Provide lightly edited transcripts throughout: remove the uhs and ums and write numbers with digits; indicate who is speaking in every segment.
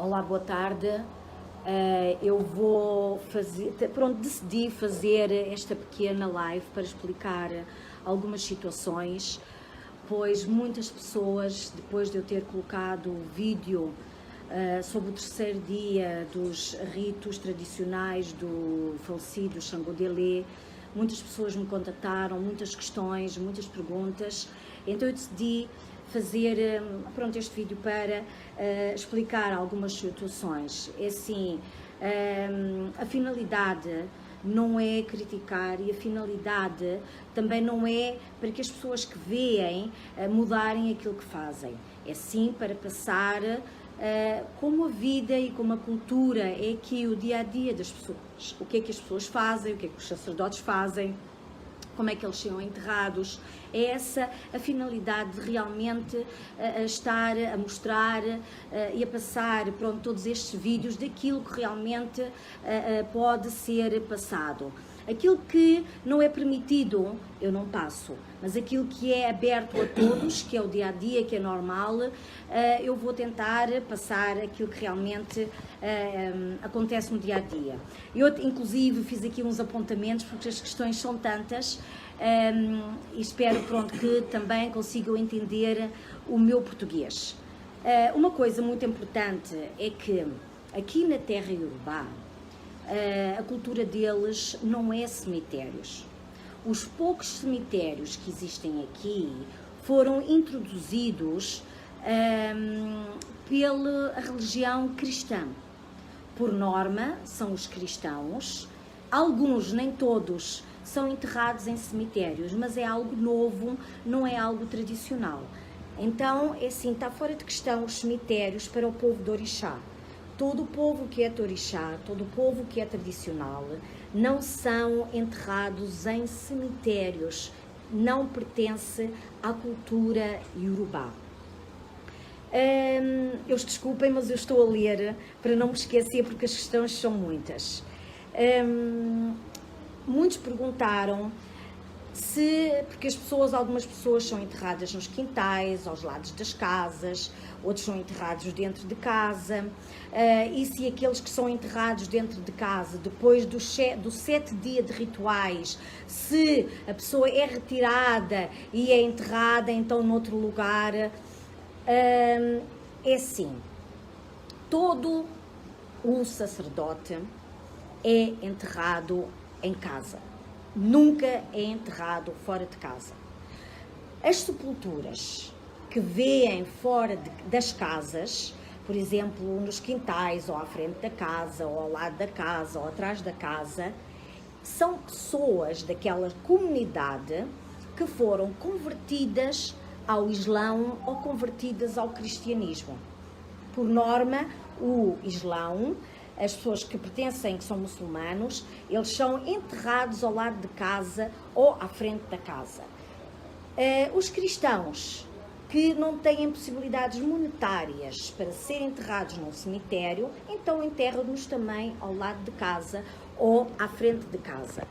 Speaker 1: Olá, boa tarde. Eu vou fazer, decidi fazer esta pequena live para explicar algumas situações, pois muitas pessoas, depois de eu ter colocado o vídeo sobre o terceiro dia dos ritos tradicionais do falecido Xangô Délé, muitas pessoas me contataram, muitas questões, muitas perguntas, então eu decidi fazer este vídeo para explicar algumas situações. É assim, a finalidade não é criticar e a finalidade também não é para que as pessoas que veem mudarem aquilo que fazem. É sim para passar como a vida e como a cultura é aqui o dia a dia das pessoas. O que é que as pessoas fazem, o que é que os sacerdotes fazem, como é que eles são enterrados. É essa a finalidade de realmente estar a mostrar e a passar todos estes vídeos daquilo que realmente pode ser passado. Aquilo que não é permitido, eu não passo, mas aquilo que é aberto a todos, que é o dia-a-dia, que é normal, eu vou tentar passar aquilo que realmente acontece no dia-a-dia. Eu, inclusive, fiz aqui uns apontamentos, porque as questões são tantas, e espero, que também consigam entender o meu português. Uma coisa muito importante é que, aqui na terra iorubá, a cultura deles não é cemitérios. Os poucos cemitérios que existem aqui foram introduzidos pela religião cristã. Por norma, são os cristãos. Alguns, nem todos, são enterrados em cemitérios, mas é algo novo, não é algo tradicional. Então, é assim, está fora de questão os cemitérios para o povo de Orixá. Todo o povo que é de Orixá, todo o povo que é tradicional, não são enterrados em cemitérios, não pertence à cultura iorubá. Desculpem, mas eu estou a ler para não me esquecer, porque as questões são muitas. Muitos perguntaram porque algumas pessoas são enterradas nos quintais, aos lados das casas, outros são enterrados dentro de casa, e se aqueles que são enterrados dentro de casa, depois do 7 dias de rituais, se a pessoa é retirada e é enterrada então noutro lugar, é assim, todo o sacerdote é enterrado em casa. Nunca é enterrado fora de casa. As sepulturas que vêem fora das casas, por exemplo, nos quintais, ou à frente da casa, ou ao lado da casa, ou atrás da casa, são pessoas daquela comunidade que foram convertidas ao Islão ou convertidas ao cristianismo. Por norma, o Islão, as pessoas que pertencem, que são muçulmanos, eles são enterrados ao lado de casa ou à frente da casa. Os cristãos que não têm possibilidades monetárias para serem enterrados num cemitério, então enterram-nos também ao lado de casa ou à frente de casa.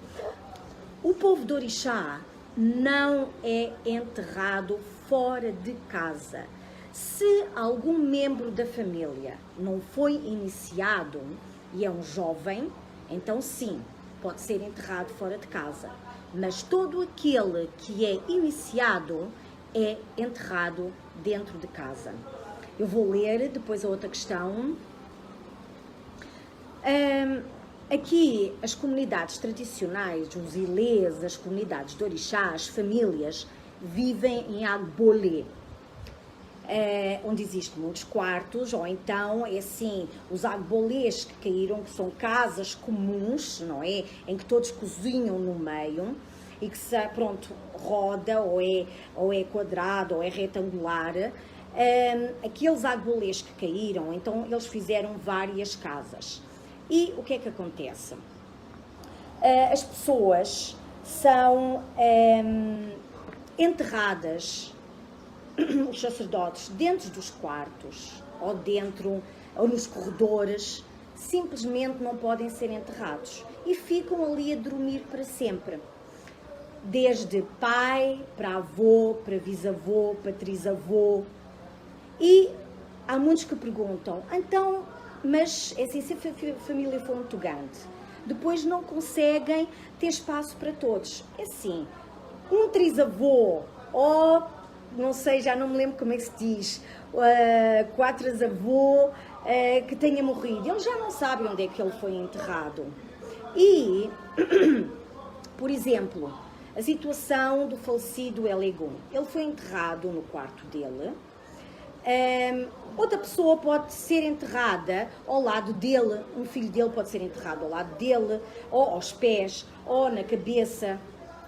Speaker 1: O povo de Orixá não é enterrado fora de casa. Se algum membro da família não foi iniciado e é um jovem, então sim, pode ser enterrado fora de casa. Mas todo aquele que é iniciado é enterrado dentro de casa. Eu vou ler depois a outra questão. Aqui as comunidades tradicionais, os ilês, as comunidades de Orixá, as famílias, vivem em agbolé. Onde existem muitos quartos, ou então, é assim, os agbolés que caíram, que são casas comuns, não é? Em que todos cozinham no meio e que, roda, ou é quadrado, ou é retangular. Aqueles agbolés que caíram, então, eles fizeram várias casas. E o que é que acontece? As pessoas são enterradas, os sacerdotes, dentro dos quartos ou nos corredores, simplesmente não podem ser enterrados e ficam ali a dormir para sempre, desde pai para avô, para bisavô, para trisavô. E há muitos que perguntam, então Mas, é assim, se a família for muito grande, depois não conseguem ter espaço para todos. É assim, um trisavô, ou, não sei, já não me lembro como é que se diz, quatrisavô, que tenha morrido, eles já não sabem onde é que ele foi enterrado. E, por exemplo, a situação do falecido Elegum. Ele foi enterrado no quarto dele. Outra pessoa pode ser enterrada ao lado dele, um filho dele pode ser enterrado ao lado dele, ou aos pés, ou na cabeça,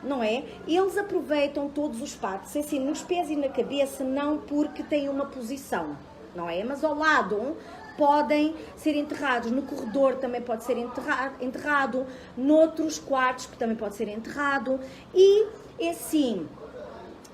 Speaker 1: não é? Eles aproveitam todos os espaços, assim, nos pés e na cabeça, não porque têm uma posição, não é? Mas ao lado podem ser enterrados, no corredor também pode ser enterrado, noutros quartos também pode ser enterrado, e assim,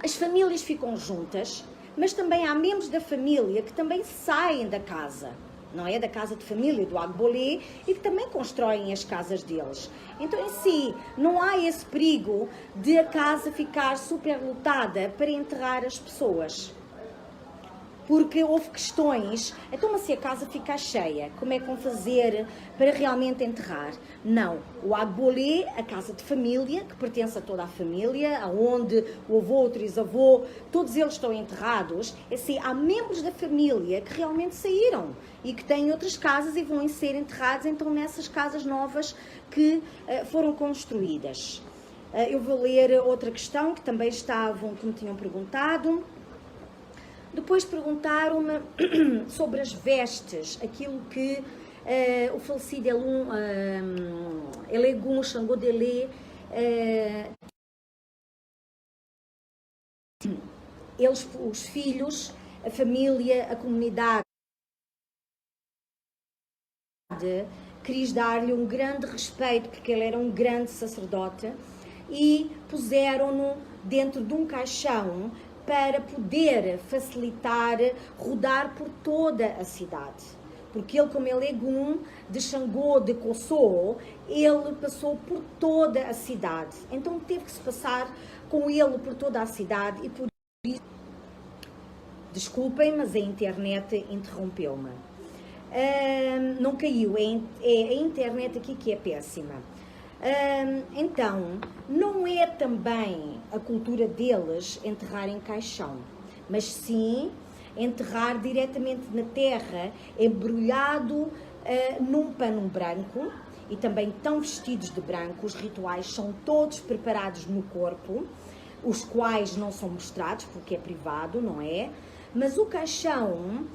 Speaker 1: as famílias ficam juntas, mas também há membros da família que também saem da casa, não é? Da casa de família, do Agbolé, e que também constroem as casas deles. Então, em si, não há esse perigo de a casa ficar superlotada para enterrar as pessoas. Porque houve questões, então mas se a casa ficar cheia, como é que vão fazer para realmente enterrar? Não, o Agbolé, a casa de família, que pertence a toda a família, onde o avô, o trisavô, todos eles estão enterrados, é assim, há membros da família que realmente saíram e que têm outras casas e vão ser enterrados então nessas casas novas que foram construídas. Eu vou ler outra questão que também que me tinham perguntado. Depois perguntaram-me sobre as vestes, aquilo que o falecido Elegum Xangô Delé, os filhos, a família, a comunidade, quis dar-lhe um grande respeito, porque ele era um grande sacerdote, e puseram-no dentro de um caixão para poder facilitar rodar por toda a cidade. Porque ele, como Elegum de Xangô de Kossô, ele passou por toda a cidade. Então teve que se passar com ele por toda a cidade e por isso... Desculpem, mas a internet interrompeu-me. Não caiu, é a internet aqui que é péssima. Então, não é também a cultura deles enterrar em caixão, mas sim enterrar diretamente na terra, embrulhado num pano branco, e também estão vestidos de branco. Os rituais são todos preparados no corpo, os quais não são mostrados porque é privado, não é? Mas o caixão,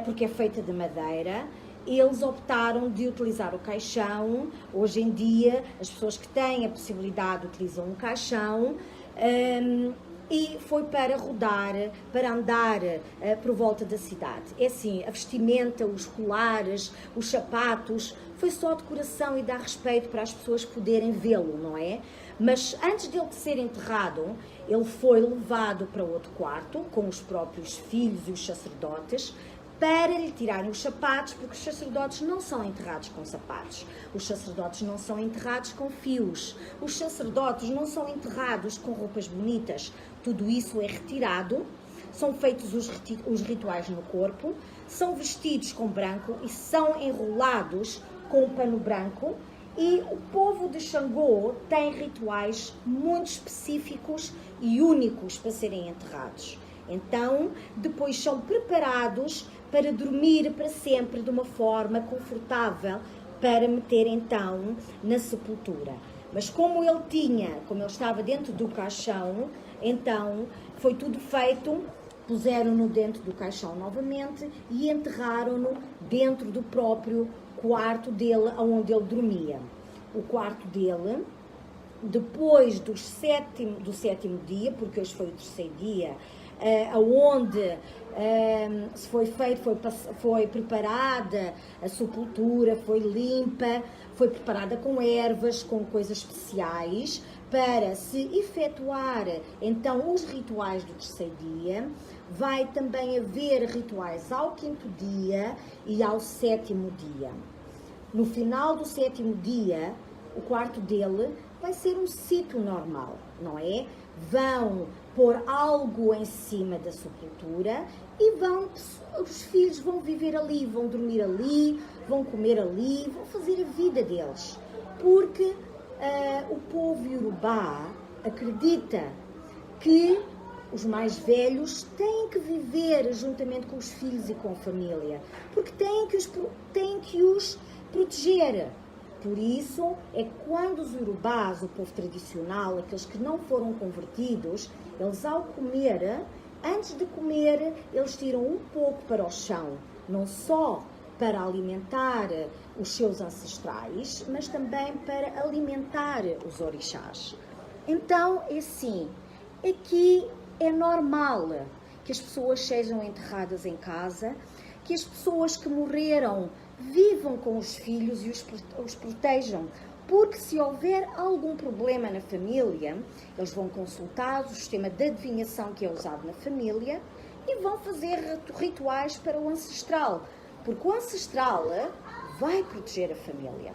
Speaker 1: porque é feito de madeira, eles optaram de utilizar o caixão. Hoje em dia, as pessoas que têm a possibilidade utilizam um caixão, e foi para rodar, para andar por volta da cidade. É assim, a vestimenta, os colares, os sapatos, foi só decoração e dar respeito para as pessoas poderem vê-lo, não é? Mas antes dele ser enterrado, ele foi levado para outro quarto, com os próprios filhos e os sacerdotes, para lhe tirarem os sapatos, porque os sacerdotes não são enterrados com sapatos, os sacerdotes não são enterrados com fios, os sacerdotes não são enterrados com roupas bonitas. Tudo isso é retirado, são feitos os rituais no corpo, são vestidos com branco e são enrolados com um pano branco. E o povo de Xangô tem rituais muito específicos e únicos para serem enterrados. Então, depois são preparados para dormir para sempre de uma forma confortável, para meter então na sepultura. Mas como ele estava dentro do caixão, então foi tudo feito, puseram-no dentro do caixão novamente e enterraram-no dentro do próprio quarto dele, onde ele dormia. O quarto dele, depois do sétimo dia, porque hoje foi o terceiro dia, onde foi preparada a sepultura, foi limpa, foi preparada com ervas, com coisas especiais, para se efetuar então os rituais do terceiro dia. Vai também haver rituais ao quinto dia e ao sétimo dia. No final do sétimo dia, o quarto dele vai ser um sítio normal, não é? Vão pôr algo em cima da sepultura e os filhos vão viver ali, vão dormir ali, vão comer ali, vão fazer a vida deles. Porque o povo Iorubá acredita que os mais velhos têm que viver juntamente com os filhos e com a família, porque têm que os proteger. Por isso, é quando os Iorubás, o povo tradicional, aqueles que não foram convertidos, eles ao comer, antes de comer, eles tiram um pouco para o chão, não só para alimentar os seus ancestrais, mas também para alimentar os orixás. Então, é assim, aqui é normal que as pessoas sejam enterradas em casa, que as pessoas que morreram vivam com os filhos e os protejam, porque se houver algum problema na família, eles vão consultar o sistema de adivinhação que é usado na família e vão fazer rituais para o ancestral, porque o ancestral vai proteger a família.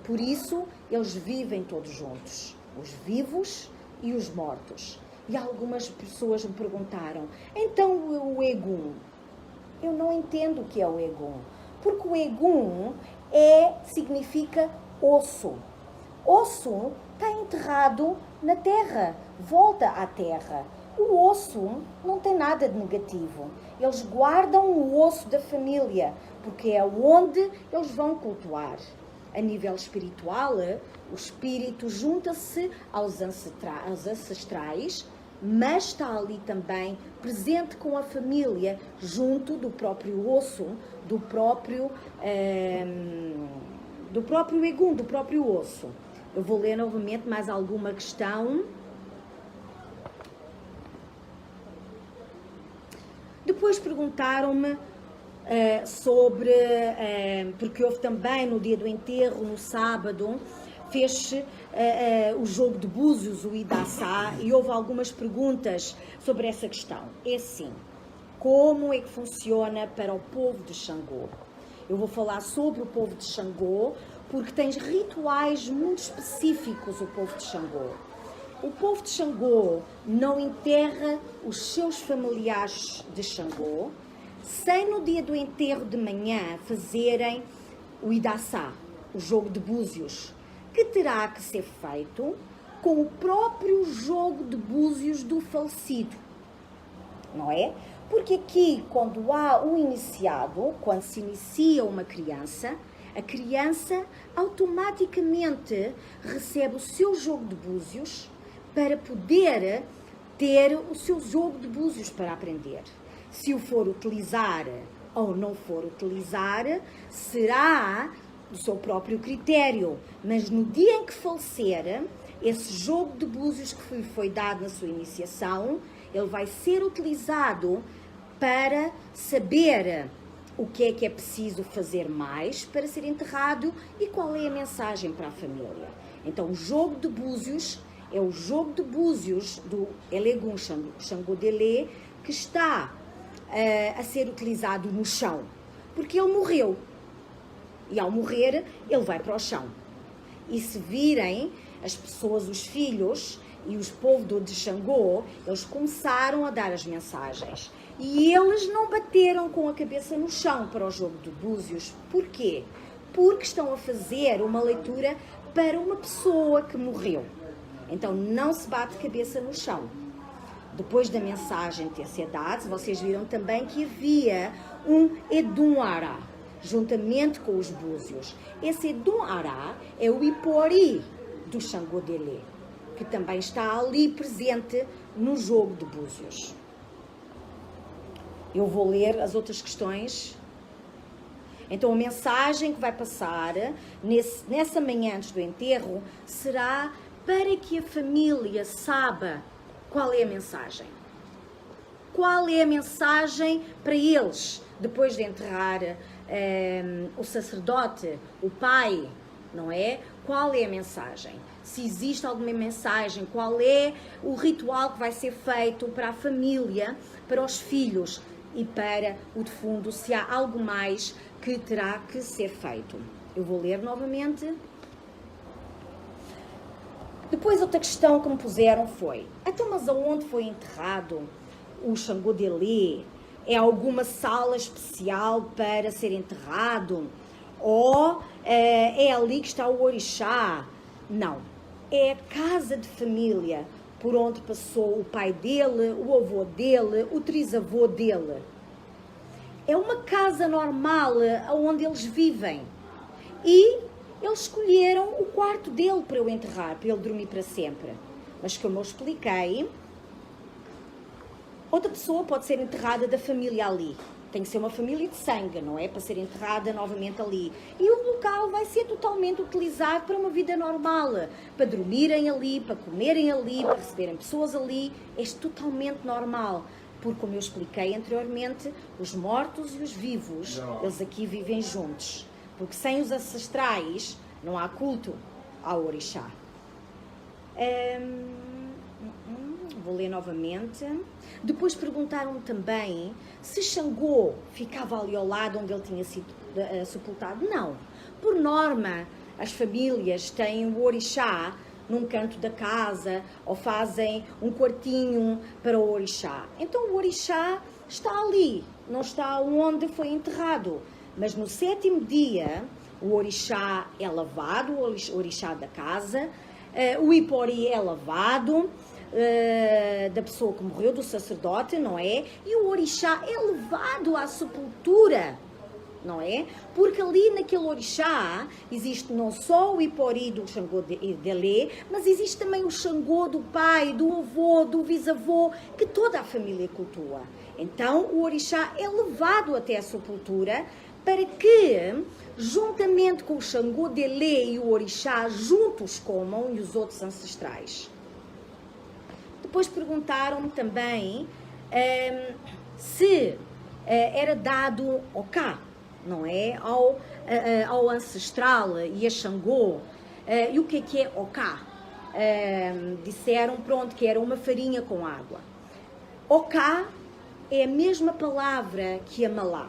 Speaker 1: Por isso, eles vivem todos juntos, os vivos e os mortos. E algumas pessoas me perguntaram, então o Egum? Eu não entendo o que é o Egum, porque o Egum significa osso. Osso está enterrado na terra, volta à terra. O osso não tem nada de negativo. Eles guardam o osso da família, porque é onde eles vão cultuar. A nível espiritual, o espírito junta-se aos ancestrais, mas está ali também presente com a família, junto do próprio osso, do próprio Egum, do próprio osso. Eu vou ler novamente mais alguma questão. Depois perguntaram-me sobre, porque houve também no dia do enterro, no sábado, fez-se o jogo de búzios, o Idaçá, e houve algumas perguntas sobre essa questão. É assim, como é que funciona para o povo de Xangô? Eu vou falar sobre o povo de Xangô, porque tem rituais muito específicos, o povo de Xangô. O povo de Xangô não enterra os seus familiares de Xangô sem no dia do enterro de manhã fazerem o Idaçá, o jogo de búzios, que terá que ser feito com o próprio jogo de búzios do falecido, não é? Porque aqui, quando há um iniciado, quando se inicia uma criança, a criança automaticamente recebe o seu jogo de búzios para poder ter o seu jogo de búzios para aprender. Se o for utilizar ou não for utilizar, será do seu próprio critério. Mas no dia em que falecer, esse jogo de búzios que foi dado na sua iniciação, ele vai ser utilizado para saber o que é preciso fazer mais para ser enterrado e qual é a mensagem para a família. Então, o jogo de búzios é o jogo de búzios do Elegum Xangô Delé, que está a ser utilizado no chão, porque ele morreu. E ao morrer, ele vai para o chão. E se virem as pessoas, os filhos e os povos de Xangô, eles começaram a dar as mensagens. E eles não bateram com a cabeça no chão para o jogo de búzios. Porquê? Porque estão a fazer uma leitura para uma pessoa que morreu. Então não se bate cabeça no chão. Depois da mensagem ter sido dada, vocês viram também que havia um Edum Ará, juntamente com os búzios. Esse Edum Ará é o Ipori do Xangô Delé, que também está ali presente no jogo de búzios. Eu vou ler as outras questões. Então, a mensagem que vai passar nessa manhã antes do enterro será para que a família saiba qual é a mensagem. Qual é a mensagem para eles, depois de enterrar o sacerdote, o pai, não é? Qual é a mensagem? Se existe alguma mensagem, qual é o ritual que vai ser feito para a família, para os filhos e para o defunto, se há algo mais que terá que ser feito. Eu vou ler novamente. Depois, outra questão que me puseram foi: então, mas aonde foi enterrado o Xangô Delé? É alguma sala especial para ser enterrado? Ou é ali que está o orixá. Não. É a casa de família por onde passou o pai dele, o avô dele, o trisavô dele. É uma casa normal onde eles vivem. E eles escolheram o quarto dele para eu enterrar, para ele dormir para sempre. Mas como eu expliquei, outra pessoa pode ser enterrada da família ali. Tem que ser uma família de sangue, não é? Para ser enterrada novamente ali. E o local vai ser totalmente utilizado para uma vida normal. Para dormirem ali, para comerem ali, para receberem pessoas ali. É totalmente normal. Porque, como eu expliquei anteriormente, os mortos e os vivos, eles aqui vivem juntos. Porque sem os ancestrais não há culto ao orixá. Vou ler novamente. Depois perguntaram-me também se Xangô ficava ali ao lado onde ele tinha sido sepultado. Não. Por norma, as famílias têm o orixá num canto da casa ou fazem um quartinho para o orixá. Então o orixá está ali, não está onde foi enterrado. Mas no 7º dia, o orixá é lavado, o orixá da casa, o ipori é lavado, da pessoa que morreu, do sacerdote, não é? E o orixá é levado à sepultura, não é? Porque ali naquele orixá existe não só o ipori do Xangô Delê, mas existe também o Xangô do pai, do avô, do bisavô, que toda a família cultua. Então o orixá é levado até a sepultura para que, juntamente com o Xangô Delê e o orixá, juntos comam e os outros ancestrais. Depois perguntaram-me também se era dado oká, não é? Ao ancestral e a Xangô. E o que é oká? Disseram, pronto, que era uma farinha com água. Oká é a mesma palavra que Amalá.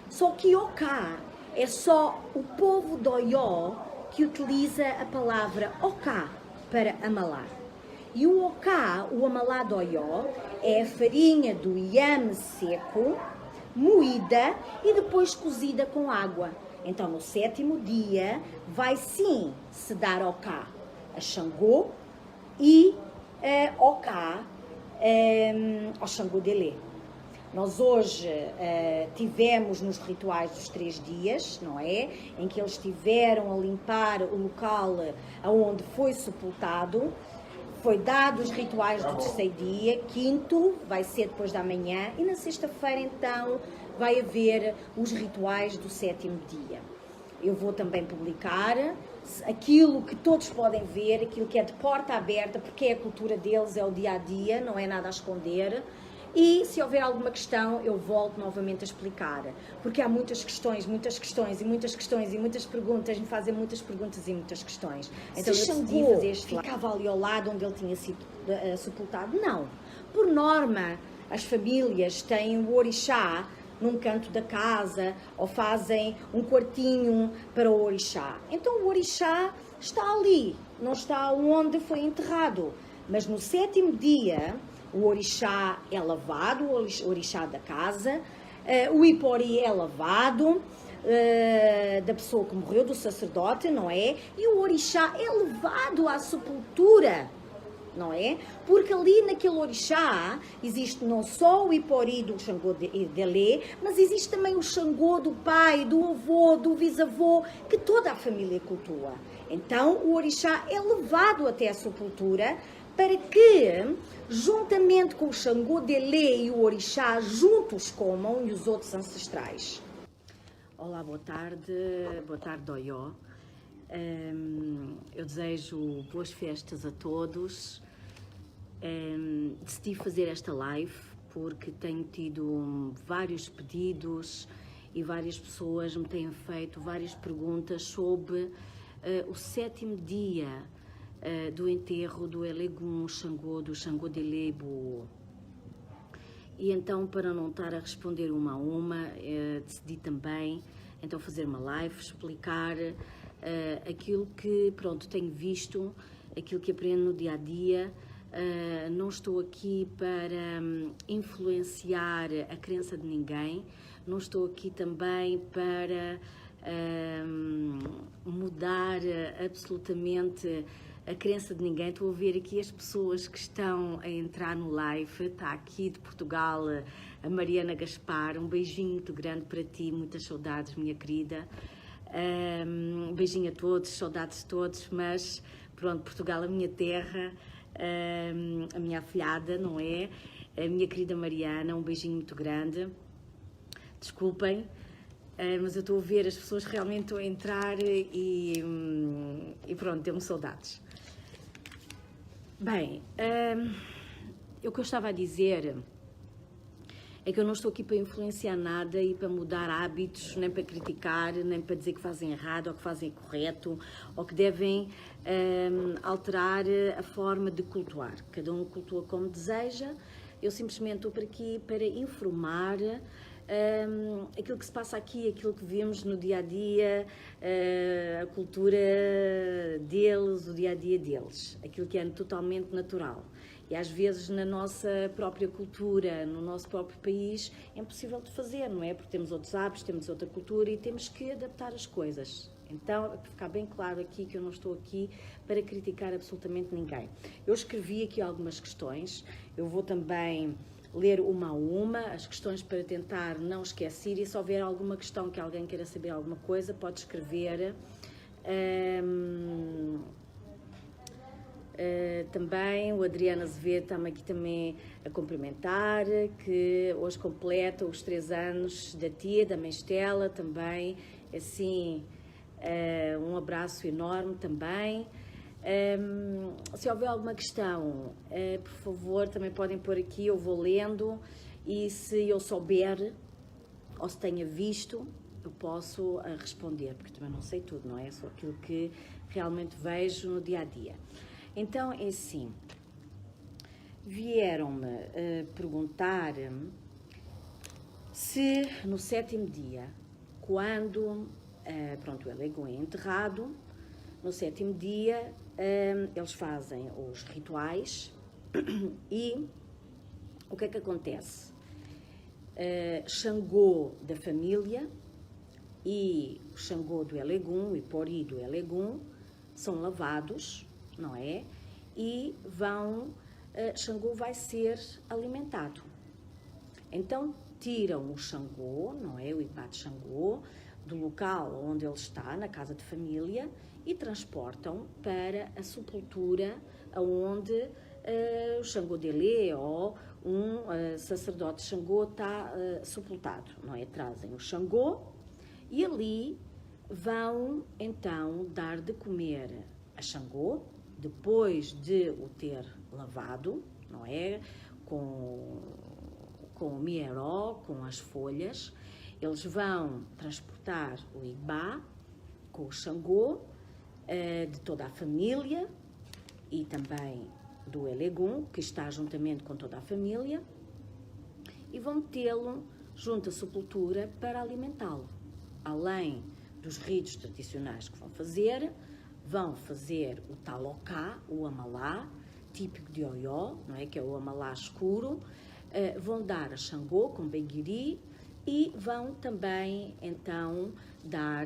Speaker 1: Só que oká é só o povo de Oió que utiliza a palavra oká para Amalá. E o oká, o Amalá de Oió, é a farinha do iame seco, moída e depois cozida com água. Então, no 7º dia, vai sim se dar oká a Xangô e oká ao Xangô Delê. Nós hoje tivemos nos rituais dos 3 dias, não é? Em que eles estiveram a limpar o local onde foi sepultado. Foi dado os rituais do 3º dia, 5º vai ser depois da manhã e na sexta-feira então vai haver os rituais do 7º dia. Eu vou também publicar aquilo que todos podem ver, aquilo que é de porta aberta, porque é a cultura deles, é o dia a dia, não é nada a esconder. E se houver alguma questão, eu volto novamente a explicar, porque há muitas questões e muitas perguntas, me fazem muitas perguntas e muitas questões. Então eu decidi fazer este ficava ali ao lado onde ele tinha sido sepultado? Não. Por norma, as famílias têm o orixá num canto da casa ou fazem um quartinho para o orixá. Então o orixá está ali, não está onde foi enterrado. Mas no 7º dia, o orixá é lavado, o orixá da casa, o ipori é lavado, da pessoa que morreu, do sacerdote, não é? E o orixá é levado à sepultura, não é? Porque ali naquele orixá existe não só o ipori do Xangô Delê, mas existe também o Xangô do pai, do avô, do bisavô, que toda a família cultua. Então o orixá é levado até a sepultura para que, juntamente com o Xangô Delê e o orixá, juntos comam e os outros ancestrais. Olá, boa tarde Oió. Eu desejo boas festas a todos. Decidi fazer esta live porque tenho tido vários pedidos e várias pessoas me têm feito várias perguntas sobre o 7º dia do enterro do Elegum Xangô, do Xangô Delê Buô. E então, para não estar a responder uma a uma, decidi também então fazer uma live, explicar aquilo que, pronto, tenho visto, aquilo que aprendo no dia a dia. Não estou aqui para influenciar a crença de ninguém, não estou aqui também para mudar absolutamente a crença de ninguém. Estou a ver aqui as pessoas que estão a entrar no live. Está aqui de Portugal a Mariana Gaspar. Um beijinho muito grande para ti, muitas saudades, minha querida. Um beijinho a todos, saudades de todos, mas pronto, Portugal, a minha terra, a minha afilhada, não é? A minha querida Mariana, um beijinho muito grande. Desculpem, mas eu estou a ver as pessoas realmente a entrar e pronto, deu-me saudades. Bem, o que eu estava a dizer é que eu não estou aqui para influenciar nada e para mudar hábitos, nem para criticar, nem para dizer que fazem errado ou que fazem correto, ou que devem alterar a forma de cultuar. Cada um cultua como deseja. Eu simplesmente estou por aqui para informar aquilo que se passa aqui, aquilo que vemos no dia-a-dia, a cultura deles, o dia-a-dia deles, aquilo que é totalmente natural. E às vezes na nossa própria cultura, no nosso próprio país, é impossível de fazer, não é? Porque temos outros hábitos, temos outra cultura e temos que adaptar as coisas. Então, é para ficar bem claro aqui que eu não estou aqui para criticar absolutamente ninguém. Eu escrevi aqui algumas questões, eu vou também ler uma a uma, as questões para tentar não esquecer, e se houver alguma questão que alguém queira saber alguma coisa, pode escrever. Também o Adriano Azevedo está-me aqui também a cumprimentar, que hoje completa os 3 anos da tia, da mãe Estela, também, assim, um abraço enorme também. Se houver alguma questão, por favor, também podem pôr aqui, eu vou lendo, e se eu souber, ou se tenha visto, eu posso responder, porque também não sei tudo, não é? Só aquilo que realmente vejo no dia-a-dia. Então, é assim, vieram-me perguntar se no 7º dia, quando pronto, o Elegum é enterrado, no 7º dia eles fazem os rituais e o que é que acontece? Xangô da família e o Xangô do Elegum, o Ipori do Elegum, são lavados, não é? E Xangô vai ser alimentado. Então tiram o Xangô, não é? O Ipá de Xangô, do local onde ele está, na casa de família, e transportam para a sepultura onde o Xangô dele ou um sacerdote Xangô está sepultado, não é? Trazem o Xangô e ali vão então dar de comer a Xangô, depois de o ter lavado, não é? Com o mieró, com as folhas, eles vão transportar o Igbá com o Xangô de toda a família e também do Elegum, que está juntamente com toda a família, e vão metê-lo junto à sepultura para alimentá-lo. Além dos ritos tradicionais que vão fazer o taloká, o amalá, típico de Oió, não é? Que é o amalá escuro, vão dar a Xangô com benguiri e vão também, então, dar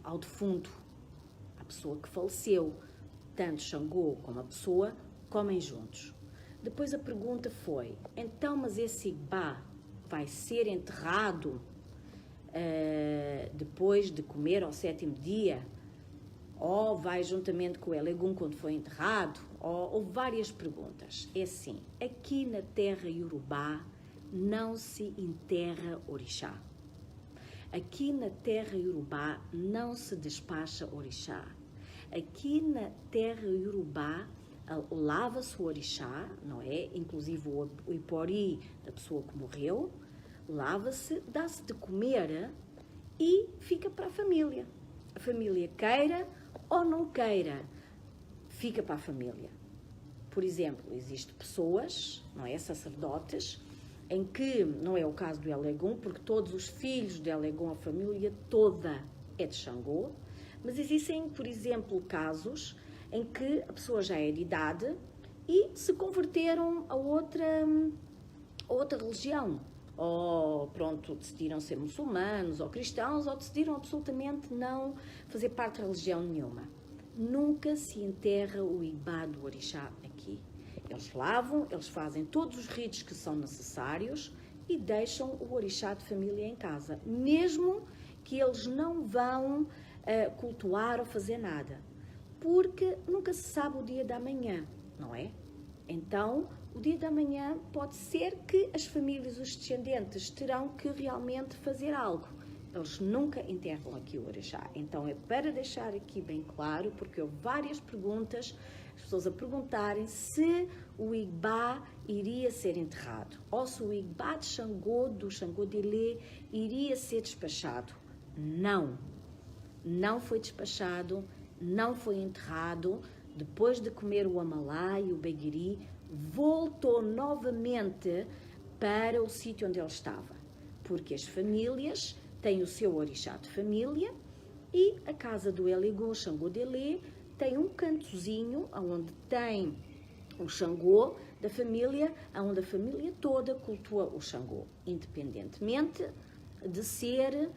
Speaker 1: ao defunto, à pessoa que faleceu, tanto Xangô como a pessoa, comem juntos. Depois a pergunta foi, então, mas esse Igbá vai ser enterrado depois de comer ao 7º dia? Ou vai juntamente com o Elegum quando foi enterrado? Ou várias perguntas. É assim, aqui na terra Iorubá não se enterra orixá. Aqui na terra Iorubá não se despacha orixá. Aqui na terra Iorubá lava-se o orixá, não é? Inclusive o ipori da pessoa que morreu, lava-se, dá-se de comer e fica para a família. A família queira ou não queira, fica para a família. Por exemplo, existem pessoas, não é? Sacerdotes, em que, não é o caso do Elegum, porque todos os filhos de Elegum, a família toda é de Xangô, mas existem, por exemplo, casos em que a pessoa já é de idade e se converteram a outra religião, ou pronto, decidiram ser muçulmanos ou cristãos, ou decidiram absolutamente não fazer parte de religião nenhuma. Nunca se enterra o Igbá do orixá aqui. Eles lavam, eles fazem todos os ritos que são necessários e deixam o orixá de família em casa, mesmo que eles não vão cultuar ou fazer nada, porque nunca se sabe o dia da manhã, não é? Então, o dia da manhã pode ser que as famílias, os descendentes, terão que realmente fazer algo. Eles nunca enterram aqui o orixá. Então, é para deixar aqui bem claro, porque houve várias perguntas, as pessoas a perguntarem se o Igbá iria ser enterrado, ou se o Igbá de Xangô, do Xangô de Ilê, iria ser despachado. Não. Não foi despachado, não foi enterrado. Depois de comer o amalá e o beguiri, voltou novamente para o sítio onde ele estava, porque as famílias têm o seu orixá de família e a casa do Eligô, Xangô de Ilê, tem um cantozinho onde tem o Xangô da família, onde a família toda cultua o Xangô, independentemente de ser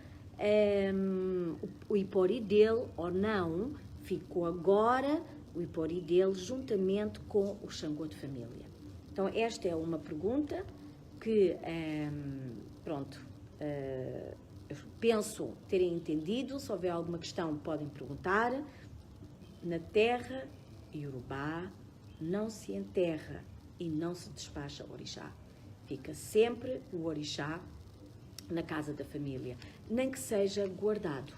Speaker 1: o Ipori dele ou não. Ficou agora o Ipori dele juntamente com o Xangô de família. Então, esta é uma pergunta que, eu penso terem entendido. Se houver alguma questão, podem perguntar. Na terra iorubá não se enterra e não se despacha o orixá. Fica sempre o orixá na casa da família, nem que seja guardado.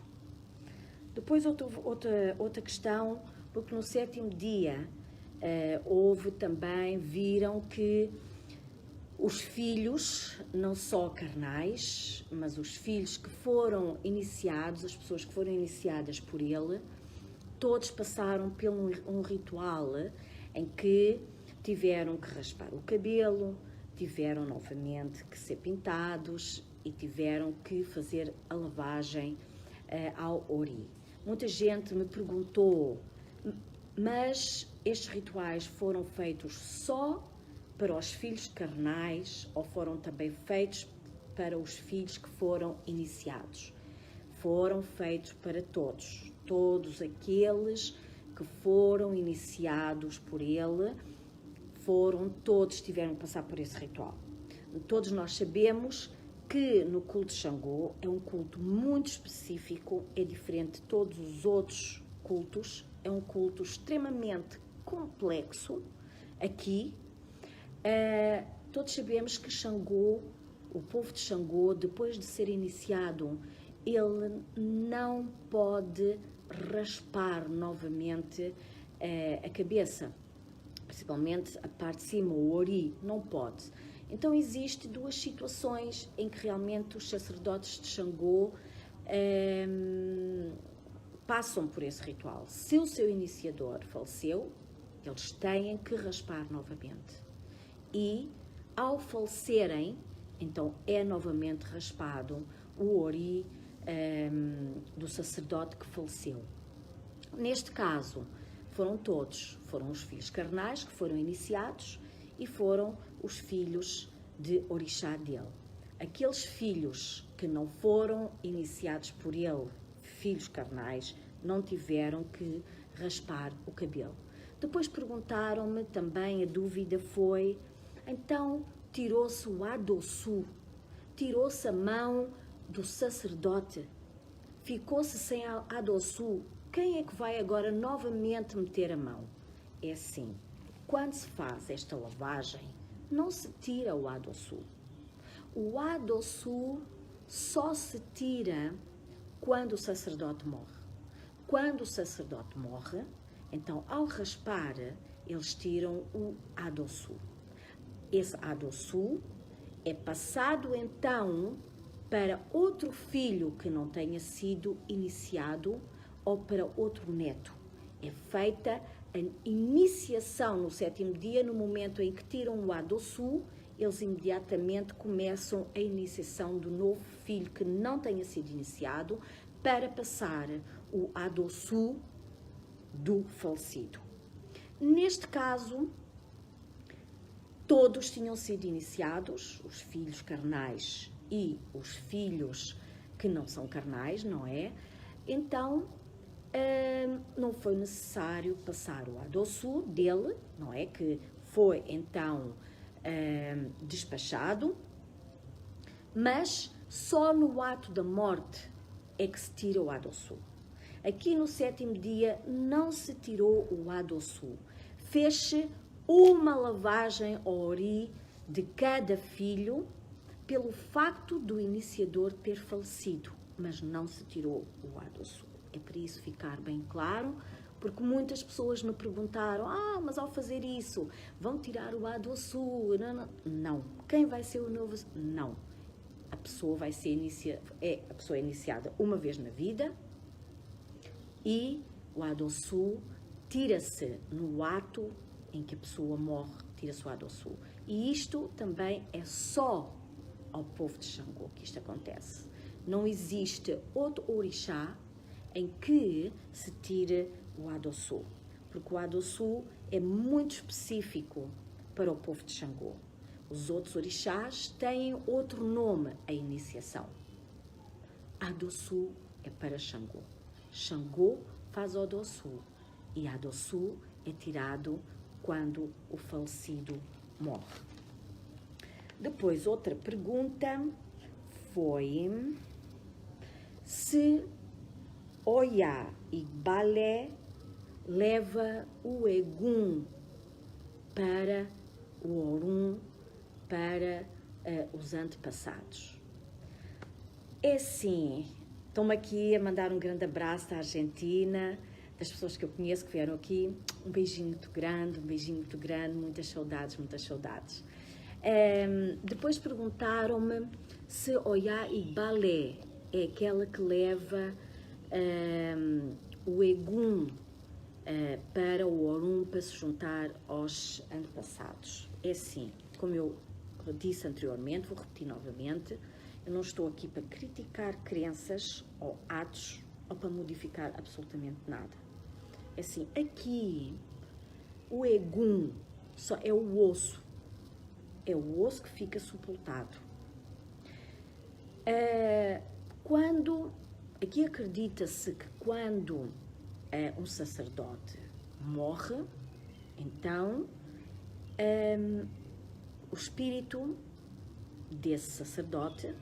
Speaker 1: Depois outra questão, porque no 7º dia houve também, viram que os filhos, não só carnais, mas os filhos que foram iniciados, as pessoas que foram iniciadas por ele, todos passaram por um ritual em que tiveram que raspar o cabelo, tiveram novamente que ser pintados e tiveram que fazer a lavagem ao ori. Muita gente me perguntou, mas estes rituais foram feitos só para os filhos carnais ou foram também feitos para os filhos que foram iniciados? Foram feitos para todos, todos aqueles que foram iniciados por ele, todos tiveram que passar por esse ritual. Todos nós sabemos que no culto de Xangô é um culto muito específico, é diferente de todos os outros cultos, é um culto extremamente complexo. Aqui, todos sabemos que Xangô, o povo de Xangô, depois de ser iniciado, ele não pode raspar novamente a cabeça, principalmente a parte de cima, o ori, não pode. Então, existem duas situações em que realmente os sacerdotes de Xangô passam por esse ritual. Se o seu iniciador faleceu, eles têm que raspar novamente. E, ao falecerem, então é novamente raspado o ori do sacerdote que faleceu. Neste caso, foram todos, foram os filhos carnais que foram iniciados e foram os filhos de orixá dele. Aqueles filhos que não foram iniciados por ele, filhos carnais, não tiveram que raspar o cabelo. Depois perguntaram-me também, a dúvida foi, então tirou-se o adossu, tirou-se a mão do sacerdote, ficou-se sem a adossu, quem é que vai agora novamente meter a mão? É assim, quando se faz esta lavagem, não se tira o adossu. O adossu só se tira quando o sacerdote morre. Quando o sacerdote morre, então ao raspar, eles tiram o adossu. Esse adossu é passado então para outro filho que não tenha sido iniciado ou para outro neto. É feita a iniciação no 7º dia, no momento em que tiram o adossu, eles imediatamente começam a iniciação do novo filho que não tenha sido iniciado para passar o adossu do falecido. Neste caso, todos tinham sido iniciados, os filhos carnais e os filhos que não são carnais, não é? Então, não foi necessário passar o adoçu dele, não é? Que foi então despachado, mas só no ato da morte é que se tira o adoçu. Aqui no 7º dia não se tirou o adoçu. Fez-se uma lavagem ao ori de cada filho pelo facto do iniciador ter falecido, mas não se tirou o adoçu. É para isso ficar bem claro, porque muitas pessoas me perguntaram: mas ao fazer isso, vão tirar o adoçu? Não. Quem vai ser o novo? Não. A pessoa vai ser a pessoa é iniciada uma vez na vida e o adoçu tira-se no ato em que a pessoa morre, tira-se o adoçu. E isto também é só ao povo de Xangô que isto acontece. Não existe outro orixá em que se tire o adoçu, porque o adoçu é muito específico para o povo de Xangô. Os outros orixás têm outro nome à iniciação. Adoçu é para Xangô. Xangô faz o adoçu e adoçu é tirado quando o falecido morre. Depois, outra pergunta foi se Oiá e Balé leva o Egum para o Orum, para os antepassados. É sim, estou-me aqui a mandar um grande abraço à Argentina, das pessoas que eu conheço que vieram aqui, um beijinho muito grande, muitas saudades, muitas saudades. Depois perguntaram-me se Oiá e Balé é aquela que leva o Egum para o Orum para se juntar aos antepassados. É assim, como eu disse anteriormente, vou repetir novamente, eu não estou aqui para criticar crenças ou atos ou para modificar absolutamente nada. É assim, aqui o Egum só é o osso que fica sepultado. Aqui acredita-se que quando um sacerdote morre, então o espírito desse sacerdote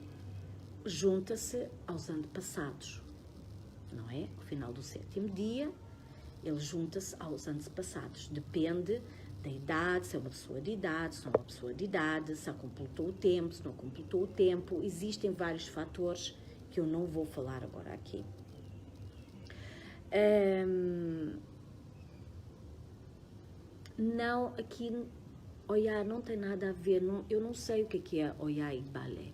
Speaker 1: junta-se aos antepassados, não é? Ao final do 7º dia, ele junta-se aos antepassados. Depende da idade, se é uma pessoa de idade, se não é uma pessoa de idade, se completou o tempo, se não completou o tempo. Existem vários fatores que eu não vou falar agora aqui. Não, aqui Oiá não tem nada a ver, eu não sei o que é Oiá e Balé.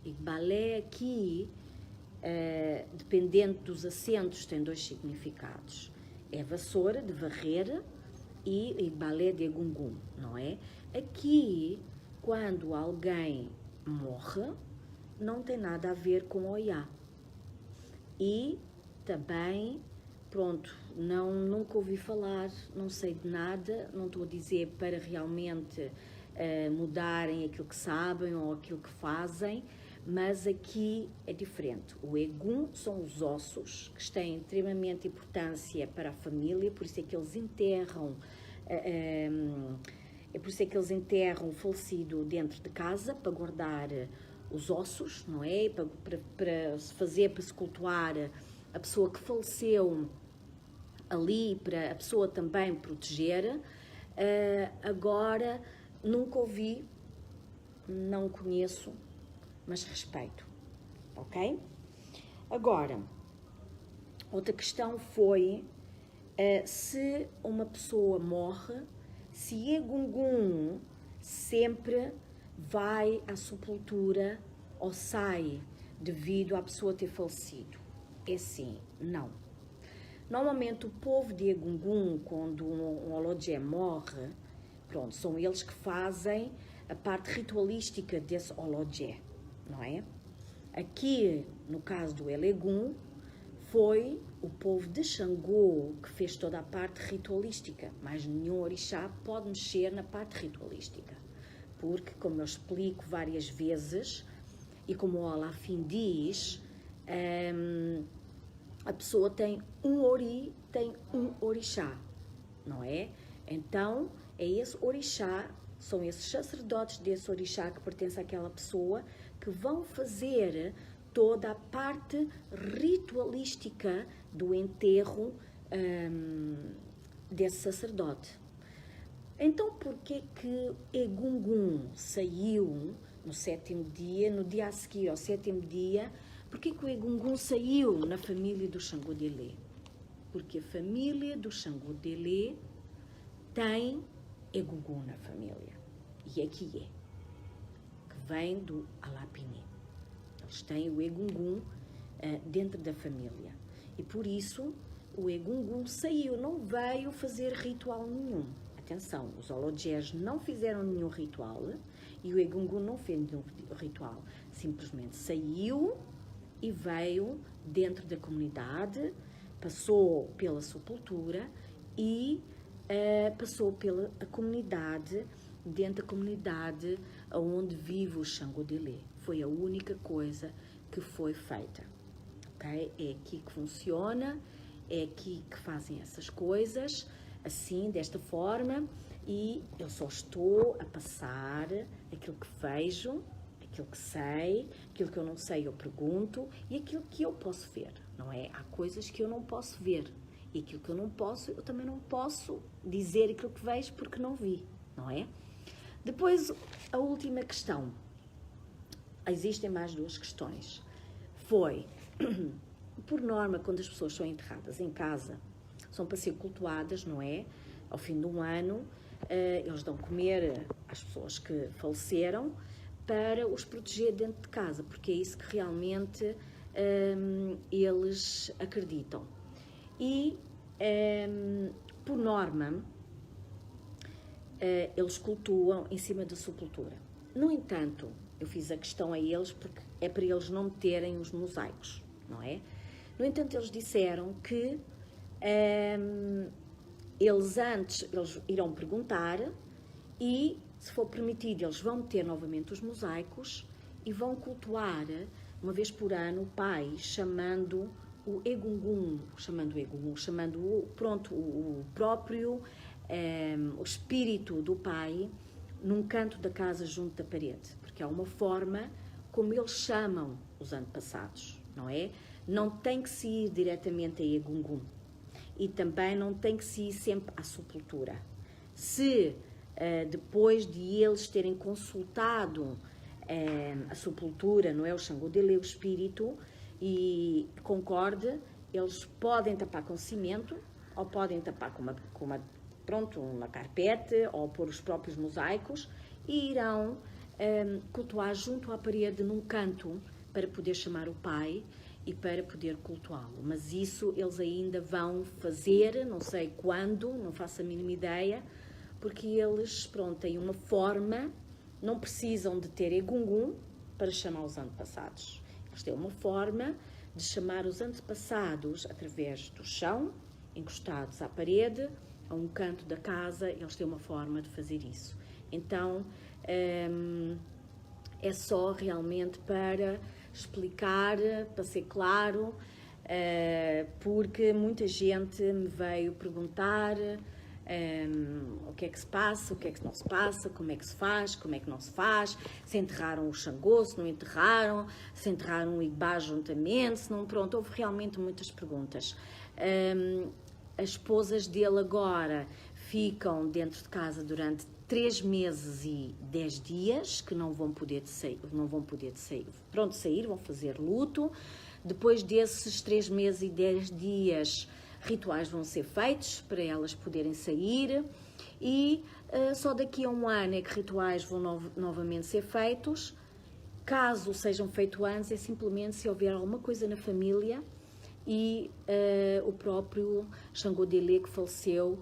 Speaker 1: Igbalé aqui, dependendo dos acentos, tem 2 significados. É vassoura, de varrer, e Igbalé de Egungun, não é? Aqui, quando alguém morre, não tem nada a ver com Oiá. E também, pronto, nunca ouvi falar, não sei de nada, não estou a dizer para realmente mudarem aquilo que sabem ou aquilo que fazem, mas aqui é diferente. O Egum são os ossos que têm extremamente importância para a família, por isso é que eles enterram, o falecido dentro de casa para guardar os ossos, não é? Para se cultuar a pessoa que faleceu ali, para a pessoa também proteger. Agora, nunca ouvi, não conheço, mas respeito, ok? Agora, outra questão foi se uma pessoa morre, se Egungun sempre vai à sepultura ou sai devido à pessoa ter falecido. É sim, não. Normalmente o povo de Egungun, quando um Olodjé morre, pronto, são eles que fazem a parte ritualística desse Olodjé, não é? Aqui, no caso do Elegum, foi o povo de Xangô que fez toda a parte ritualística, mas nenhum orixá pode mexer na parte ritualística, porque, como eu explico várias vezes, e como o Olafim diz, a pessoa tem um ori, tem um orixá, não é? Então, é esse orixá, são esses sacerdotes desse orixá que pertence àquela pessoa que vão fazer toda a parte ritualística do enterro desse sacerdote. Então, porquê que Egungun saiu no 7º dia, no dia a seguir ao 7º dia, porquê que o Egungun saiu na família do Xangô Delé? Porque a família do Xangô Delé tem Egungun na família. E aqui que vem do Alapini. Eles têm o Egungun dentro da família. E por isso o Egungun saiu, não veio fazer ritual nenhum. Atenção, os Olodjés não fizeram nenhum ritual e o Egungun não fez nenhum ritual. Simplesmente saiu e veio dentro da comunidade, passou pela sepultura e passou pela comunidade, dentro da comunidade onde vive o Xangô Delé. Foi a única coisa que foi feita. Okay? É aqui que funciona, é aqui que fazem essas coisas, assim, desta forma, e eu só estou a passar aquilo que vejo, aquilo que sei, aquilo que eu não sei eu pergunto, e aquilo que eu posso ver, não é? Há coisas que eu não posso ver, e aquilo que eu não posso, eu também não posso dizer aquilo que vejo porque não vi, não é? Depois, a última questão. Existem mais duas questões. Foi, por norma, quando as pessoas são enterradas em casa, são para ser cultuadas, não é? Ao fim de um ano, eles dão comer às pessoas que faleceram para os proteger dentro de casa, porque é isso que realmente eles acreditam. E, por norma, eles cultuam em cima da sepultura. No entanto, eu fiz a questão a eles porque é para eles não meterem os mosaicos, não é? No entanto, eles disseram que eles irão perguntar e, se for permitido, eles vão meter novamente os mosaicos e vão cultuar uma vez por ano o pai, chamando o Egungun, chamando o próprio o espírito do pai num canto da casa junto da parede, porque é uma forma como eles chamam os antepassados, não é? Não tem que se ir diretamente a Egungun e também não tem que se ir sempre à sepultura. Se depois de eles terem consultado a sepultura, não é, o Xangô Delé, o espírito, e concorde, eles podem tapar com cimento ou podem tapar com uma carpete ou pôr os próprios mosaicos e irão cultuar junto à parede num canto para poder chamar o pai e para poder cultuá-lo. Mas isso eles ainda vão fazer, não sei quando, não faço a mínima ideia, porque eles, têm uma forma, não precisam de ter Egungun para chamar os antepassados. Eles têm uma forma de chamar os antepassados através do chão, encostados à parede, a um canto da casa, eles têm uma forma de fazer isso. Então, é só realmente para explicar, para ser claro, porque muita gente me veio perguntar o que é que se passa, o que é que não se passa, como é que se faz, como é que não se faz, se enterraram o Xangô, se não enterraram, se enterraram o Igbá juntamente, se não, houve realmente muitas perguntas. As esposas dele agora ficam dentro de casa durante 3 meses e 10 dias, que não vão poder sair, vão fazer luto. Depois desses 3 meses e 10 dias, rituais vão ser feitos para elas poderem sair e só daqui a um ano é que rituais vão novamente ser feitos. Caso sejam feitos antes, é simplesmente se houver alguma coisa na família e o próprio Xangô Delé que faleceu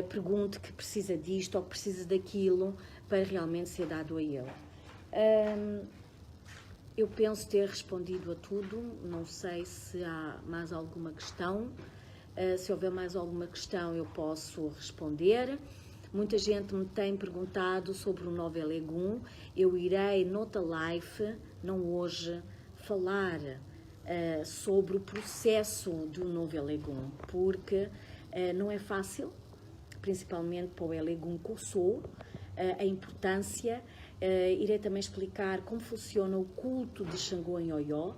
Speaker 1: pergunte que precisa disto ou que precisa daquilo para realmente ser dado a ele. Eu penso ter respondido a tudo, não sei se há mais alguma questão. Se houver mais alguma questão, eu posso responder. Muita gente me tem perguntado sobre o Novel Egum. Eu irei, noutra live, não hoje, falar sobre o processo do Novel Egum, porque não é fácil, principalmente para o Elegum que eu sou, a importância. Irei também explicar como funciona o culto de Xangô em Oió,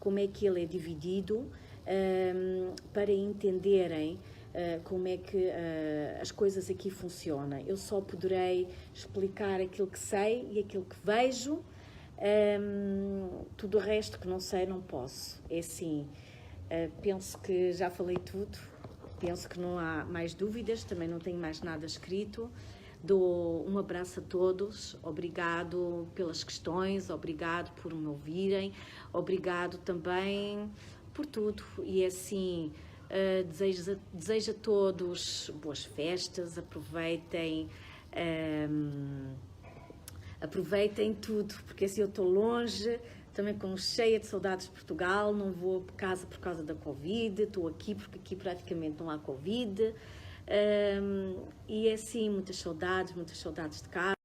Speaker 1: como é que ele é dividido, para entenderem como é que as coisas aqui funcionam. Eu só poderei explicar aquilo que sei e aquilo que vejo, tudo o resto que não sei não posso. É assim, penso que já falei tudo, penso que não há mais dúvidas, também não tenho mais nada escrito. Dou um abraço a todos, obrigado pelas questões, obrigado por me ouvirem, obrigado também por tudo. E assim, desejo a todos boas festas, aproveitem tudo, porque assim eu estou longe, também com cheia de saudades de Portugal, não vou para casa por causa da Covid, estou aqui porque aqui praticamente não há Covid. E assim, muitas saudades de casa.